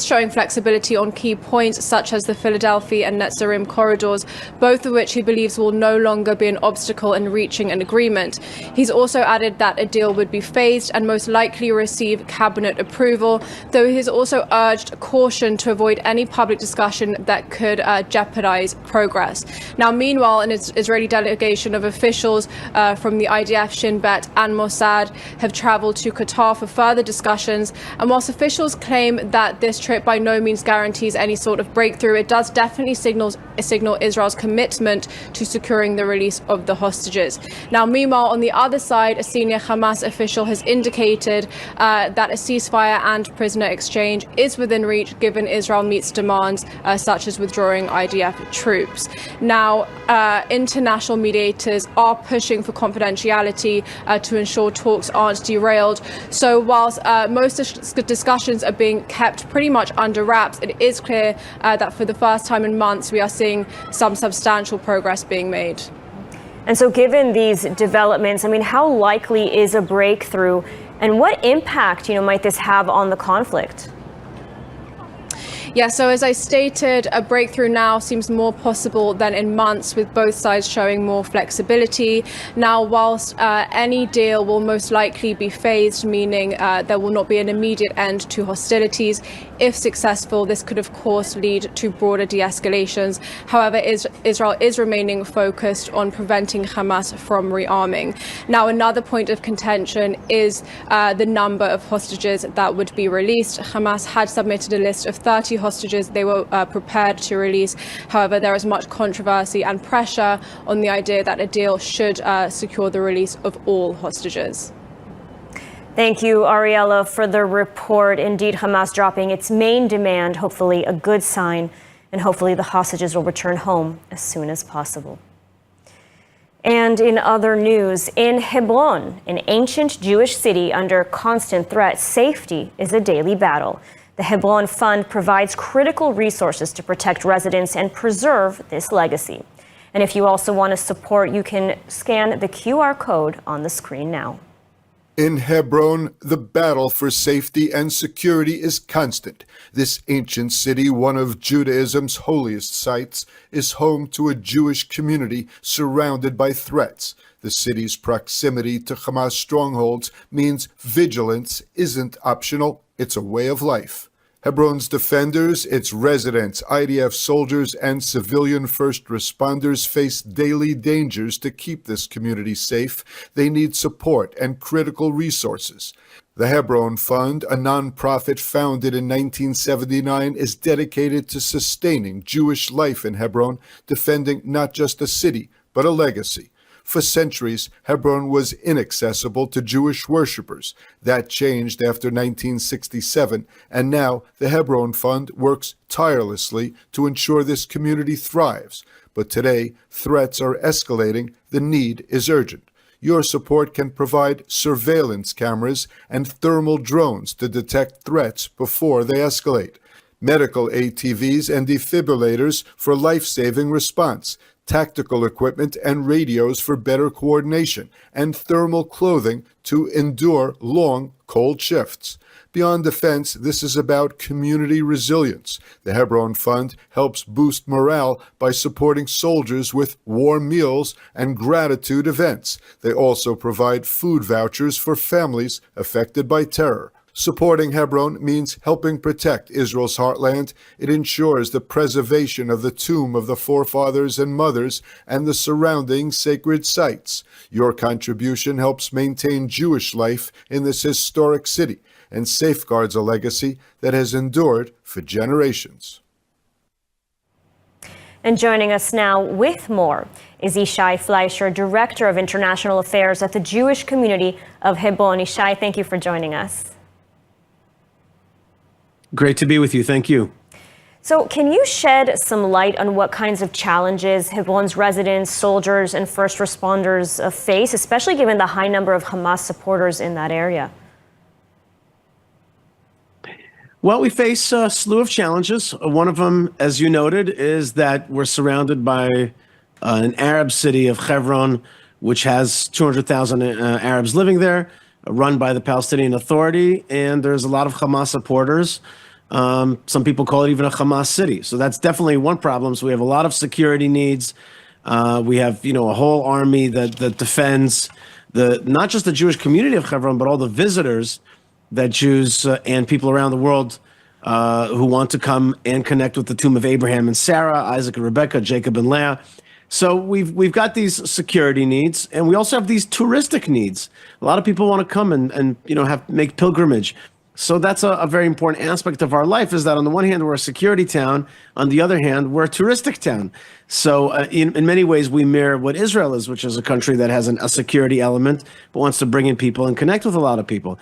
showing flexibility on key points such as the Philadelphia and Netzarim corridors, both of which he believes will no longer be an obstacle in reaching an agreement. He's also added that a deal would be phased and most likely receive cabinet approval, though he's also urged caution to avoid any public discussion that could jeopardize progress. Now, meanwhile, an Israeli delegation of officials from the IDF, Shin Bet and Mossad have traveled to Qatar for further discussions, and whilst officials claim that this trip by no means guarantees any sort of breakthrough, it does definitely signal Israel's commitment to securing the release of the hostages. Now, meanwhile, on the other side, a senior Hamas official has indicated that a ceasefire and prisoner exchange is within reach given Israel meets demands such as withdrawing IDF troops. Now, international mediators are pushing for confidentiality to ensure talks aren't derailed. So whilst most discussions are being kept pretty much under wraps, it is clear that for the first time in months we are seeing some substantial progress being made. And so given these developments, I mean, how likely is a breakthrough, and what impact, might this have on the conflict? Yeah, so as I stated, a breakthrough now seems more possible than in months, with both sides showing more flexibility. Now, whilst any deal will most likely be phased, meaning there will not be an immediate end to hostilities, if successful, this could of course lead to broader de-escalations. However, Israel is remaining focused on preventing Hamas from rearming. Now, another point of contention is the number of hostages that would be released. Hamas had submitted a list of 30 hostages they were prepared to release. However, there is much controversy and pressure on the idea that a deal should secure the release of all hostages. Thank you, Ariella, for the report. Indeed, Hamas dropping its main demand, hopefully a good sign, and hopefully the hostages will return home as soon as possible. And in other news, in Hebron, an ancient Jewish city under constant threat, safety is a daily battle. The Hebron Fund provides critical resources to protect residents and preserve this legacy. And if you also want to support, you can scan the QR code on the screen now. In Hebron, the battle for safety and security is constant. This ancient city, one of Judaism's holiest sites, is home to a Jewish community surrounded by threats. The city's proximity to Hamas strongholds means vigilance isn't optional, it's a way of life. Hebron's defenders, its residents, IDF soldiers, and civilian first responders face daily dangers to keep this community safe. They need support and critical resources. The Hebron Fund, a nonprofit founded in 1979, is dedicated to sustaining Jewish life in Hebron, defending not just a city, but a legacy. For centuries, Hebron was inaccessible to Jewish worshippers. That changed after 1967, and now the Hebron Fund works tirelessly to ensure this community thrives. But today, threats are escalating. The need is urgent. Your support can provide surveillance cameras and thermal drones to detect threats before they escalate, medical ATVs and defibrillators for life-saving response, tactical equipment and radios for better coordination, and thermal clothing to endure long, cold shifts. Beyond defense, this is about community resilience. The Hebron Fund helps boost morale by supporting soldiers with war meals and gratitude events. They also provide food vouchers for families affected by terror. Supporting Hebron means helping protect Israel's heartland. It ensures the preservation of the tomb of the forefathers and mothers and the surrounding sacred sites. Your contribution helps maintain Jewish life in this historic city and safeguards a legacy that has endured for generations. And joining us now with more is Ishai Fleischer, Director of International Affairs at the Jewish Community of Hebron. Ishai, thank you for joining us. Great to be with you. Thank you. So can you shed some light on what kinds of challenges Hebron's residents, soldiers, and first responders face, especially given the high number of Hamas supporters in that area? Well, we face a slew of challenges. One of them, as you noted, is that we're surrounded by an Arab city of Hebron, which has 200,000 Arabs living there, run by the Palestinian Authority, and there's a lot of Hamas supporters. Some people call it even a Hamas city. So that's definitely one problem. So we have a lot of security needs. We have, a whole army that defends not just the Jewish community of Hebron, but all the visitors that Jews and people around the world who want to come and connect with the tomb of Abraham and Sarah, Isaac and Rebekah, Jacob and Leah. So we've got these security needs, and we also have these touristic needs. A lot of people want to come and make pilgrimage. So that's a very important aspect of our life, is that on the one hand, we're a security town. On the other hand, we're a touristic town. So in many ways, we mirror what Israel is, which is a country that has a security element, but wants to bring in people and connect with a lot of people.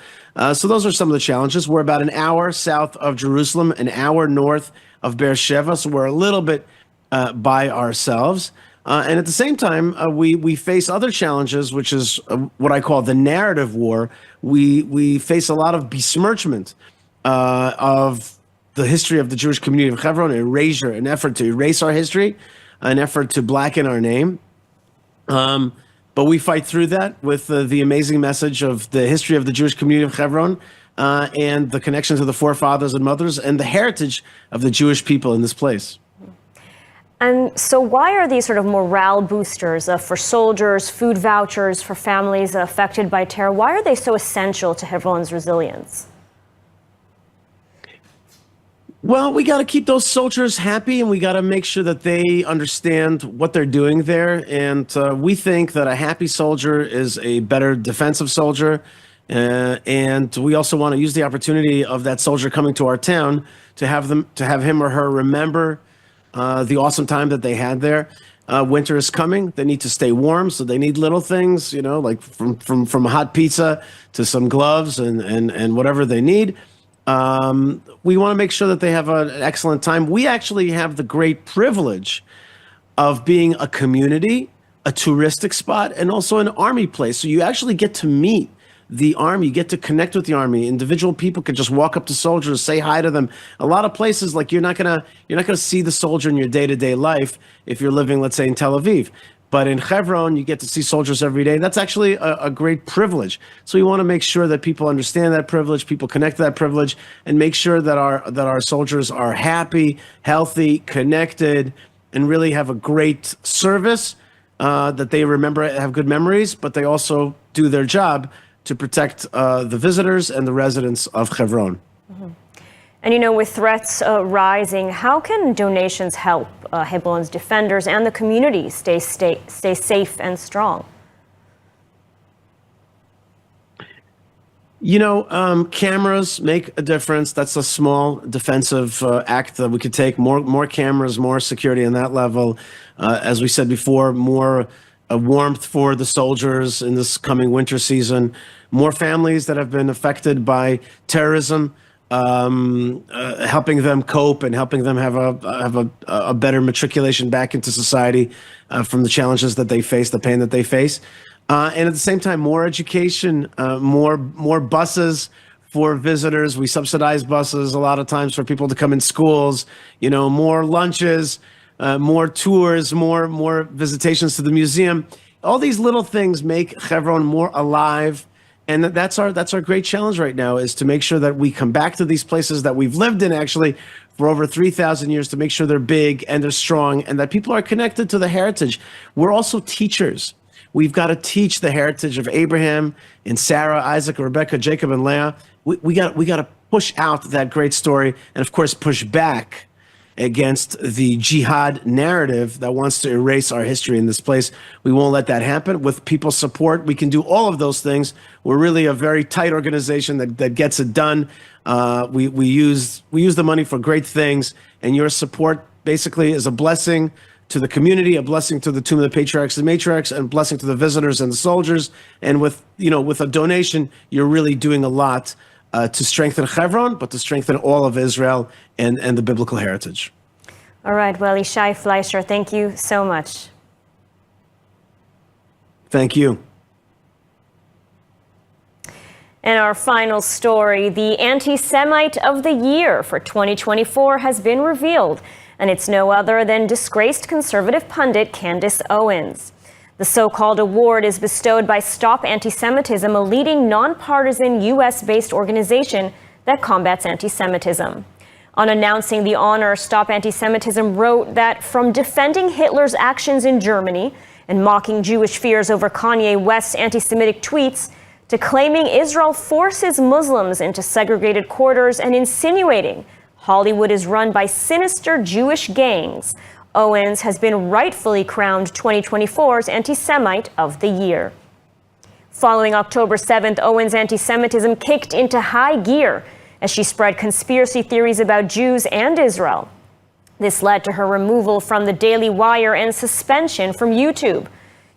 So those are some of the challenges. We're about an hour south of Jerusalem, an hour north of Beersheba. So we're a little bit by ourselves. And at the same time, we face other challenges, which is what I call the narrative war. We face a lot of besmirchment of the history of the Jewish community of Hebron, erasure, an effort to erase our history, an effort to blacken our name. But we fight through that with the amazing message of the history of the Jewish community of Hebron and the connection to the forefathers and mothers and the heritage of the Jewish people in this place. And so why are these sort of morale boosters for soldiers, food vouchers for families affected by terror, why are they so essential to Hebron's resilience? Well, we got to keep those soldiers happy, and we got to make sure that they understand what they're doing there. And we think that a happy soldier is a better defensive soldier. And we also want to use the opportunity of that soldier coming to our town to have him or her remember the awesome time that they had there. Winter is coming. They need to stay warm, so they need little things, like from a hot pizza to some gloves and whatever they need. We want to make sure that they have an excellent time. We actually have the great privilege of being a community, a touristic spot, and also an army place. So you actually get to meet the army, you get to connect with the army. Individual people could just walk up to soldiers, say hi to them. A lot of places, like you're not gonna see the soldier in your day-to-day life if you're living, let's say, in Tel Aviv. But in Hebron, you get to see soldiers every day. That's actually a great privilege. So we want to make sure that people understand that privilege, people connect to that privilege, and make sure that our soldiers are happy, healthy, connected, and really have a great service, that they remember, have good memories, but they also do their job to protect the visitors and the residents of Hebron. Mm-hmm. And with threats rising, how can donations help Hebron's defenders and the community stay safe and strong? Cameras make a difference. That's a small defensive act that we could take. More cameras, more security on that level. As we said before, more warmth for the soldiers in this coming winter season. More families that have been affected by terrorism, helping them cope and helping them have a better matriculation back into society from the challenges that they face, the pain that they face. And at the same time, more education, more buses for visitors. We subsidize buses a lot of times for people to come in schools, more lunches, more tours, more visitations to the museum. All these little things make Hebron more alive. And that's our great challenge right now, is to make sure that we come back to these places that we've lived in actually for over 3,000 years, to make sure they're big and they're strong and that people are connected to the heritage. We're also teachers. We've got to teach the heritage of Abraham and Sarah, Isaac, Rebekah, Jacob, and Leah. We got to push out that great story, and of course push back against the jihad narrative that wants to erase our history in this place. We won't let that happen. With people's support, we can do all of those things. We're really a very tight organization that gets it done. We use the money for great things, and your support basically is a blessing to the community, a blessing to the Tomb of the Patriarchs and Matriarchs, and a blessing to the visitors and the soldiers. And with a donation, you're really doing a lot to strengthen Hebron, but to strengthen all of Israel and the biblical heritage. All right. Well, Yishai Fleischer, thank you so much. Thank you. And our final story, the anti-Semite of the year for 2024 has been revealed, and it's no other than disgraced conservative pundit Candace Owens. The so-called award is bestowed by Stop Anti-Semitism, a leading nonpartisan U.S.-based organization that combats anti-Semitism. On announcing the honor, Stop Anti-Semitism wrote that from defending Hitler's actions in Germany and mocking Jewish fears over Kanye West's anti-Semitic tweets to claiming Israel forces Muslims into segregated quarters and insinuating Hollywood is run by sinister Jewish gangs, Owens has been rightfully crowned 2024's Anti-Semite of the Year. Following October 7th, Owens' anti-Semitism kicked into high gear as she spread conspiracy theories about Jews and Israel. This led to her removal from the Daily Wire and suspension from YouTube.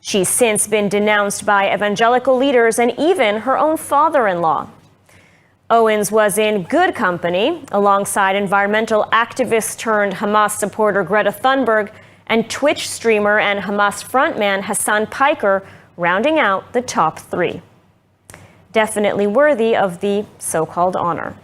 She's since been denounced by evangelical leaders and even her own father-in-law. Owens was in good company alongside environmental activist turned Hamas supporter Greta Thunberg and Twitch streamer and Hamas frontman Hassan Piker, rounding out the top three. Definitely worthy of the so-called honor.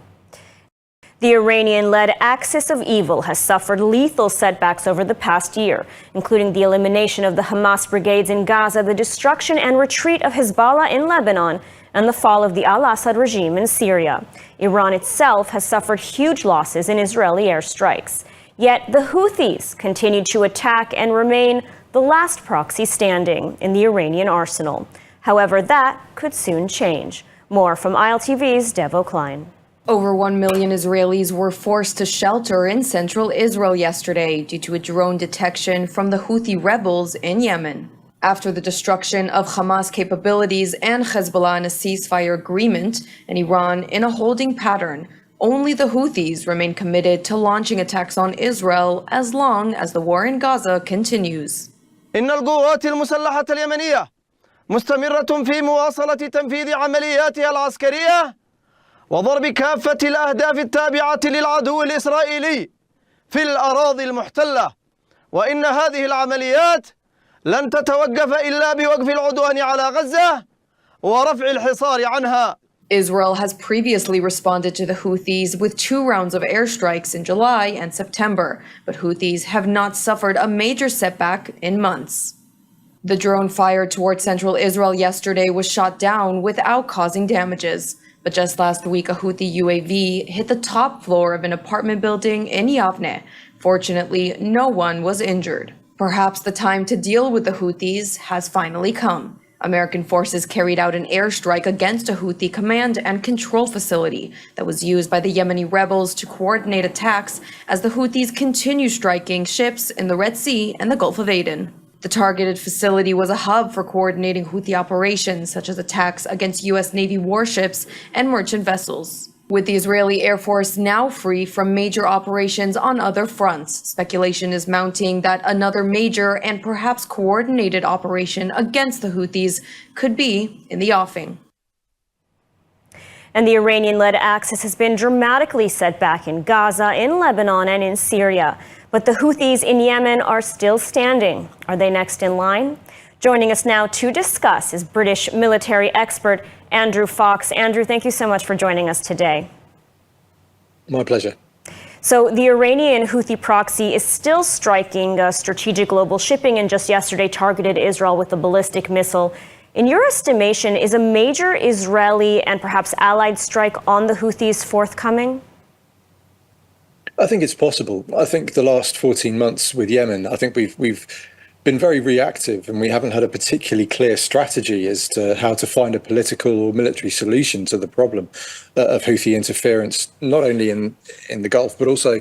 The Iranian-led axis of evil has suffered lethal setbacks over the past year, including the elimination of the Hamas brigades in Gaza, the destruction and retreat of Hezbollah in Lebanon, and the fall of the al-Assad regime in Syria. Iran itself has suffered huge losses in Israeli airstrikes. Yet the Houthis continue to attack and remain the last proxy standing in the Iranian arsenal. However, that could soon change. More from ILTV's Devo Klein. Over 1 million Israelis were forced to shelter in central Israel yesterday due to a drone detection from the Houthi rebels in Yemen. After the destruction of Hamas capabilities and Hezbollah in a ceasefire agreement, and Iran in a holding pattern, only the Houthis remain committed to launching attacks on Israel as long as the war in Gaza continues. إن القوات المسلحة اليمنية مستمرة في مواصلة تنفيذ عملياتها العسكرية وضرب كافة الأهداف التابعة للعدو الإسرائيلي في الأراضي المحتلة، وإن هذه العمليات لن تتوقف إلا بوقف العدوان على غزة ورفع الحصار عنها. Israel has previously responded to the Houthis with 2 rounds of airstrikes in July and September, but Houthis have not suffered a major setback in months. The drone fired toward central Israel yesterday was shot down without causing damages. But just last week, a Houthi UAV hit the top floor of an apartment building in Yavne. Fortunately, no one was injured. Perhaps the time to deal with the Houthis has finally come. American forces carried out an airstrike against a Houthi command and control facility that was used by the Yemeni rebels to coordinate attacks as the Houthis continue striking ships in the Red Sea and the Gulf of Aden. The targeted facility was a hub for coordinating Houthi operations, such as attacks against U.S. Navy warships and merchant vessels. With the Israeli Air Force now free from major operations on other fronts, speculation is mounting that another major and perhaps coordinated operation against the Houthis could be in the offing. And the Iranian-led axis has been dramatically set back in Gaza, in Lebanon, and in Syria. But the Houthis in Yemen are still standing. Are they next in line? Joining us now to discuss is British military expert Andrew Fox. Andrew, thank you so much for joining us today. My pleasure. So the Iranian Houthi proxy is still striking strategic global shipping and just yesterday targeted Israel with a ballistic missile. In your estimation, is a major Israeli and perhaps allied strike on the Houthis forthcoming? I think it's possible. I think the last 14 months with Yemen, I think we've been very reactive and we haven't had a particularly clear strategy as to how to find a political or military solution to the problem of Houthi interference, not only in the Gulf, but also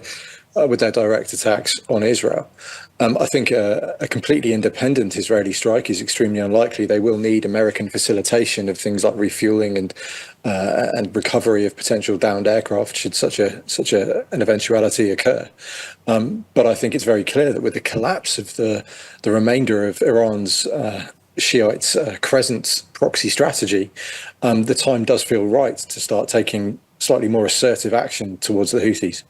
with their direct attacks on Israel. I think a completely independent Israeli strike is extremely unlikely. They will need American facilitation of things like refueling and recovery of potential downed aircraft should such an eventuality occur. But I think it's very clear that with the collapse of the remainder of Iran's Shiite crescent proxy strategy, the time does feel right to start taking slightly more assertive action towards the Houthis.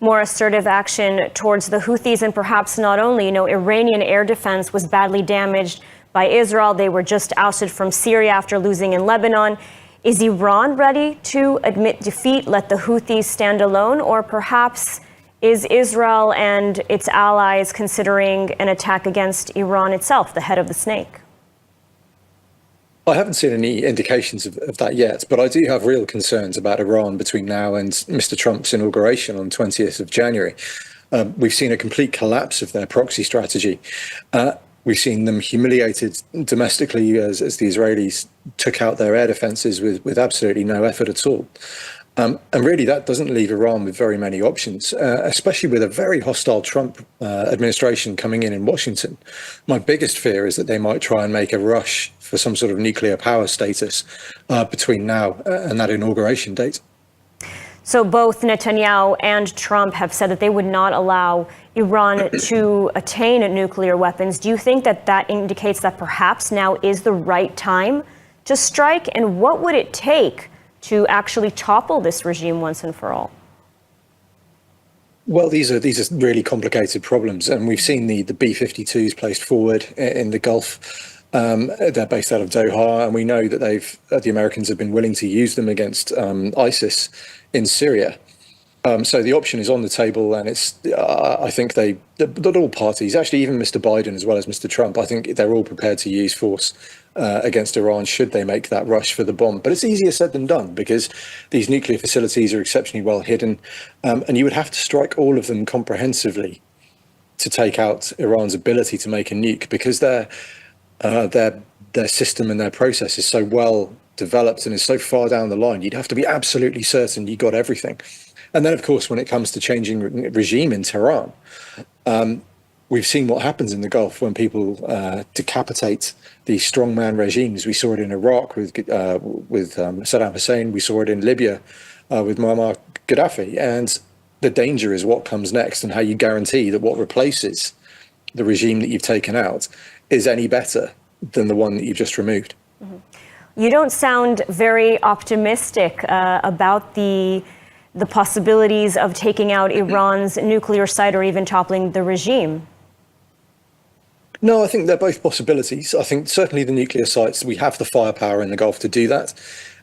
More assertive action towards the Houthis, and perhaps not only. Iranian air defense was badly damaged by Israel. They were just ousted from Syria after losing in Lebanon. Is Iran ready to admit defeat, let the Houthis stand alone, or perhaps is Israel and its allies considering an attack against Iran itself, the head of the snake? I haven't seen any indications of that yet, but I do have real concerns about Iran between now and Mr. Trump's inauguration on 20th of January. We've seen a complete collapse of their proxy strategy. We've seen them humiliated domestically as the Israelis took out their air defenses with absolutely no effort at all. And really, that doesn't leave Iran with very many options, especially with a very hostile Trump administration coming in Washington. My biggest fear is that they might try and make a rush for some sort of nuclear power status between now and that inauguration date. So both Netanyahu and Trump have said that they would not allow Iran to attain nuclear weapons. Do you think that that indicates that perhaps now is the right time to strike? And what would it take to actually topple this regime once and for all? Well, these are really complicated problems, and we've seen the B-52s placed forward in the Gulf. They're based out of Doha, and we know that the Americans have been willing to use them against ISIS in Syria. So the option is on the table, and it's I think that all parties, actually even Mr. Biden as well as Mr. Trump, I think they're all prepared to use force against Iran should they make that rush for the bomb. But it's easier said than done because these nuclear facilities are exceptionally well hidden, and you would have to strike all of them comprehensively to take out Iran's ability to make a nuke, because their system and their process is so well developed and is so far down the line. You'd have to be absolutely certain you got everything. And then, of course, when it comes to changing regime in Tehran, we've seen what happens in the Gulf when people decapitate these strongman regimes. We saw it in Iraq with Saddam Hussein. We saw it in Libya with Muammar Gaddafi. And the danger is what comes next and how you guarantee that what replaces the regime that you've taken out is any better than the one that you've just removed. Mm-hmm. You don't sound very optimistic about the possibilities of taking out Iran's nuclear site or even toppling the regime. No, I think they're both possibilities. I think certainly the nuclear sites, we have the firepower in the Gulf to do that.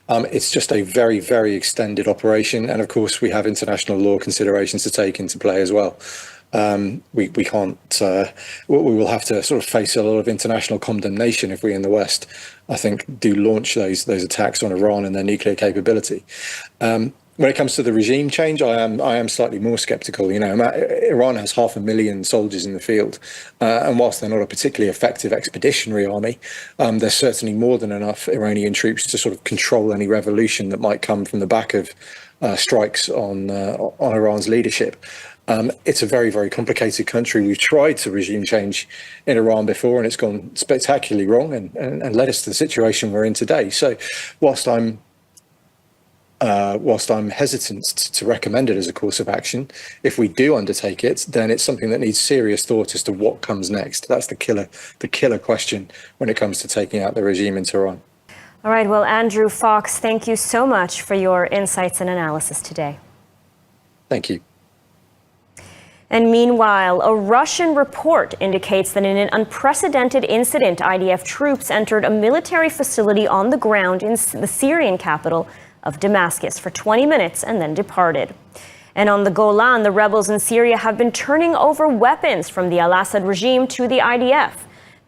It's just a very, very extended operation. And of course, we have international law considerations to take into play as well. We can't, we will have to sort of face a lot of international condemnation if we in the West, I think, do launch those attacks on Iran and their nuclear capability. When it comes to the regime change, I am slightly more skeptical. You know, Iran has 500,000 soldiers in the field, and whilst they're not a particularly effective expeditionary army, there's certainly more than enough Iranian troops to sort of control any revolution that might come from the back of strikes on Iran's leadership. It's a very, very complicated country. We've tried to regime change in Iran before, and it's gone spectacularly wrong and led us to the situation we're in today. So whilst I'm hesitant to recommend it as a course of action, if we do undertake it, then it's something that needs serious thought as to what comes next. That's the killer question when it comes to taking out the regime in Tehran. All right, well, Andrew Fox, thank you so much for your insights and analysis today. Thank you. And meanwhile, a Russian report indicates that in an unprecedented incident, IDF troops entered a military facility on the ground in the Syrian capital of Damascus for 20 minutes and then departed. And on the Golan, the rebels in Syria have been turning over weapons from the al-Assad regime to the IDF.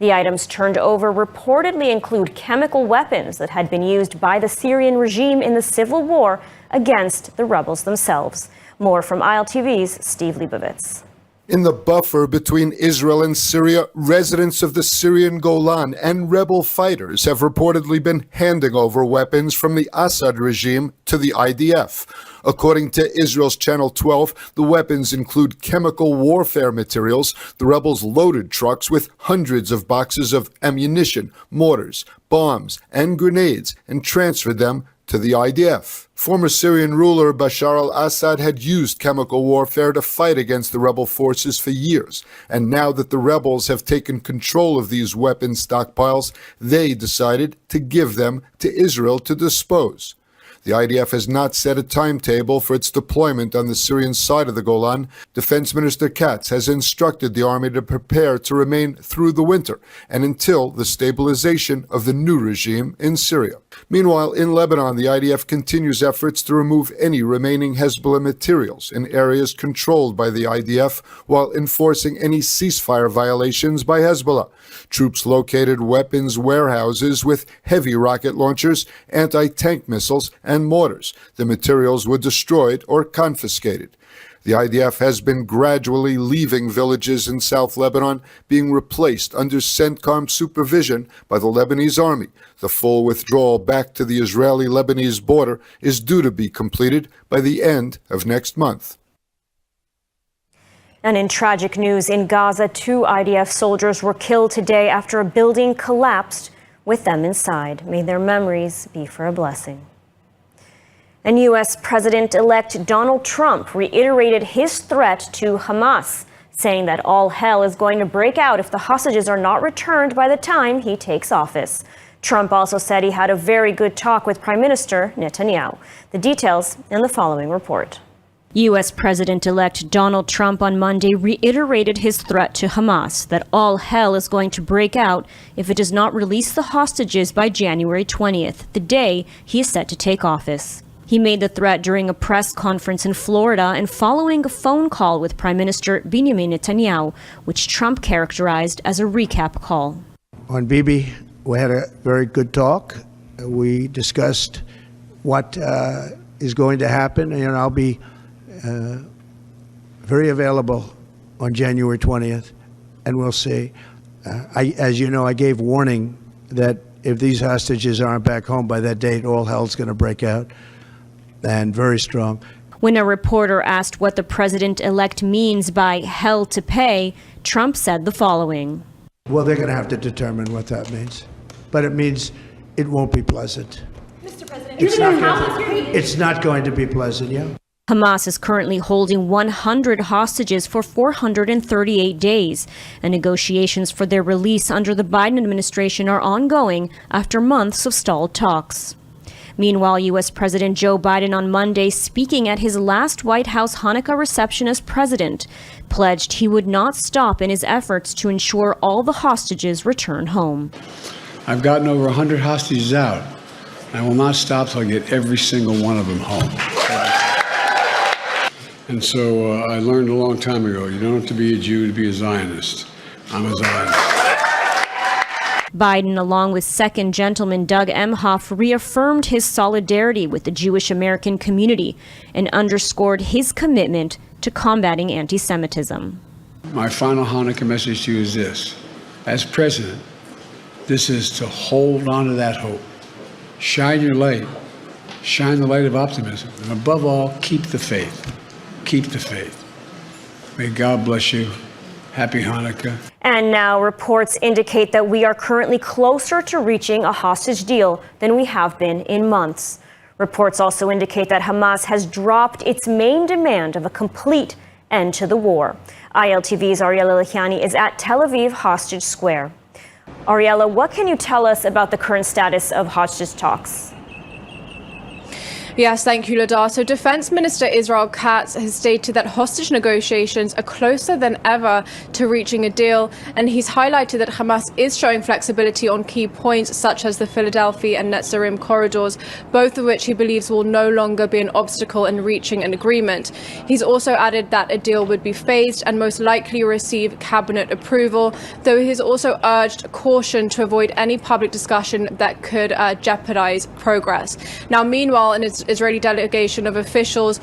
The items turned over reportedly include chemical weapons that had been used by the Syrian regime in the civil war against the rebels themselves. More from ILTV's Steve Leibovitz. In the buffer between Israel and Syria, residents of the Syrian Golan and rebel fighters have reportedly been handing over weapons from the Assad regime to the IDF. According to Israel's Channel 12, the weapons include chemical warfare materials. The rebels loaded trucks with hundreds of boxes of ammunition, mortars, bombs, and grenades and transferred them to the IDF. Former Syrian ruler Bashar al-Assad had used chemical warfare to fight against the rebel forces for years, and now that the rebels have taken control of these weapon stockpiles, they decided to give them to Israel to dispose. The IDF has not set a timetable for its deployment on the Syrian side of the Golan. Defense Minister Katz has instructed the army to prepare to remain through the winter and until the stabilization of the new regime in Syria. Meanwhile, in Lebanon, the IDF continues efforts to remove any remaining Hezbollah materials in areas controlled by the IDF while enforcing any ceasefire violations by Hezbollah. Troops located weapons warehouses with heavy rocket launchers, anti-tank missiles, and mortars. The materials were destroyed or confiscated. The IDF has been gradually leaving villages in South Lebanon, being replaced under CENTCOM supervision by the Lebanese army. The full withdrawal back to the Israeli-Lebanese border is due to be completed by the end of next month. And in tragic news, in Gaza, 2 IDF soldiers were killed today after a building collapsed with them inside. May their memories be for a blessing. And U.S. President-elect Donald Trump reiterated his threat to Hamas, saying that all hell is going to break out if the hostages are not returned by the time he takes office. Trump also said he had a very good talk with Prime Minister Netanyahu. The details in the following report. U.S. President-elect Donald Trump on Monday reiterated his threat to Hamas that all hell is going to break out if it does not release the hostages by January 20th, the day he is set to take office. He made the threat during a press conference in Florida and following a phone call with Prime Minister Benjamin Netanyahu, which Trump characterized as a recap call. On Bibi, we had a very good talk. We discussed what is going to happen, and I'll be very available on January 20th, and we'll see. As you know, I gave warning that if these hostages aren't back home by that date, all hell's going to break out, and very strong. When a reporter asked what the president-elect means by hell to pay, Trump said the following. Well, they're going to have to determine what that means, but it means it won't be pleasant. Mr. President, it's not going to be pleasant, yeah. Hamas is currently holding 100 hostages for 438 days, and negotiations for their release under the Biden administration are ongoing after months of stalled talks. Meanwhile, U.S. President Joe Biden on Monday, speaking at his last White House Hanukkah reception as president, pledged he would not stop in his efforts to ensure all the hostages return home. I've gotten over 100 hostages out. I will not stop till I get every single one of them home. And so I learned a long time ago, you don't have to be a Jew to be a Zionist. I'm a Zionist. Biden, along with Second Gentleman Doug Emhoff, reaffirmed his solidarity with the Jewish American community and underscored his commitment to combating anti-Semitism. My final Hanukkah message to you is this. As president, this is to hold on to that hope. Shine your light. Shine the light of optimism. And above all, keep the faith. Keep the faith. May God bless you. Happy Hanukkah. And now reports indicate that we are currently closer to reaching a hostage deal than we have been in months. Reports also indicate that Hamas has dropped its main demand of a complete end to the war. ILTV's Ariella Lahiani is at Tel Aviv Hostage Square. Ariella, what can you tell us about the current status of hostage talks? Yes, thank you, Ladar. So Defense Minister Israel Katz has stated that hostage negotiations are closer than ever to reaching a deal, and he's highlighted that Hamas is showing flexibility on key points such as the Philadelphia and Netzarim corridors, both of which he believes will no longer be an obstacle in reaching an agreement. He's also added that a deal would be phased and most likely receive cabinet approval, though he's also urged caution to avoid any public discussion that could jeopardize progress. Now, meanwhile, an Israeli delegation of officials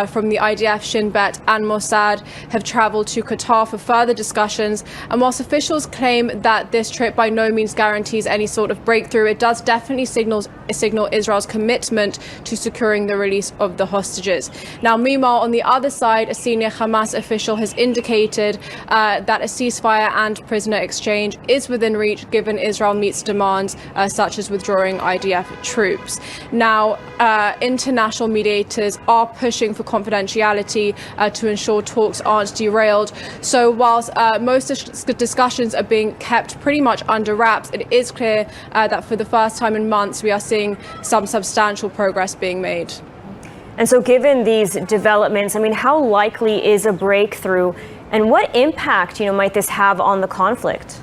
from the IDF, Shin Bet and Mossad have traveled to Qatar for further discussions. And whilst officials claim that this trip by no means guarantees any sort of breakthrough, it does definitely signal Israel's commitment to securing the release of the hostages. Now, meanwhile, on the other side, a senior Hamas official has indicated that a ceasefire and prisoner exchange is within reach given Israel meets demands such as withdrawing IDF troops. Now, in international mediators are pushing for confidentiality to ensure talks aren't derailed. So whilst most discussions are being kept pretty much under wraps, it is clear that for the first time in months we are seeing some substantial progress being made. And so given these developments, I mean, how likely is a breakthrough, and what impact, might this have on the conflict?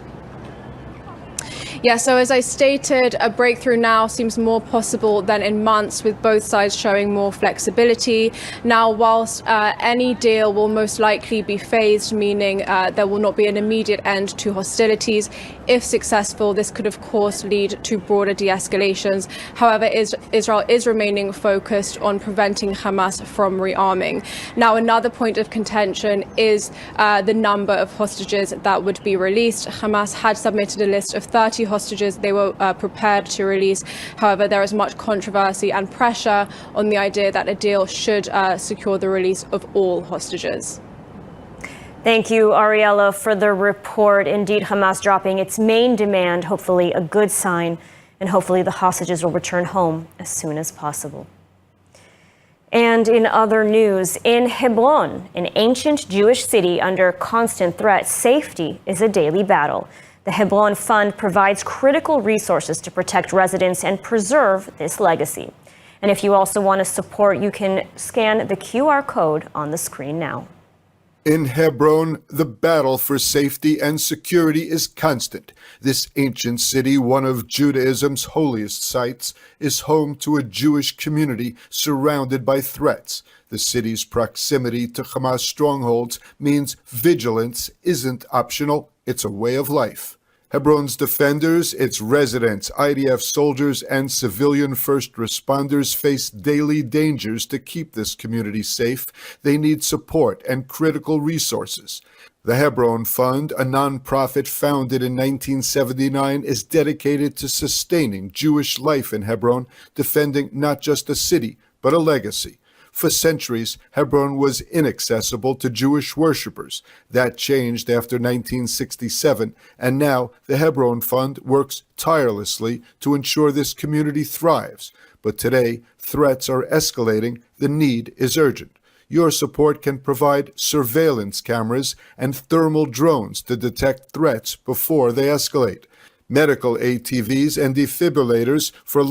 Yeah, so as I stated, a breakthrough now seems more possible than in months, with both sides showing more flexibility. Now, whilst any deal will most likely be phased, meaning there will not be an immediate end to hostilities, if successful, this could of course lead to broader de-escalations. However, Israel is remaining focused on preventing Hamas from rearming. Now, another point of contention is the number of hostages that would be released. Hamas had submitted a list of 30 hostages they were prepared to release. However, there is much controversy and pressure on the idea that a deal should secure the release of all hostages. Thank you, Ariella, for the report. Indeed, Hamas dropping its main demand, hopefully a good sign, and hopefully the hostages will return home as soon as possible. And in other news, in Hebron, an ancient Jewish city under constant threat, safety is a daily battle. The Hebron Fund provides critical resources to protect residents and preserve this legacy. And if you also want to support, you can scan the QR code on the screen now. In Hebron, the battle for safety and security is constant. This ancient city, one of Judaism's holiest sites, is home to a Jewish community surrounded by threats. The city's proximity to Hamas strongholds means vigilance isn't optional, it's a way of life. Hebron's defenders, its residents, IDF soldiers, and civilian first responders face daily dangers to keep this community safe. They need support and critical resources. The Hebron Fund, a nonprofit founded in 1979, is dedicated to sustaining Jewish life in Hebron, defending not just a city, but a legacy. For centuries, Hebron was inaccessible to Jewish worshippers. That changed after 1967, and now the Hebron Fund works tirelessly to ensure this community thrives. But today, threats are escalating. The need is urgent. Your support can provide surveillance cameras and thermal drones to detect threats before they escalate, medical ATVs and defibrillators for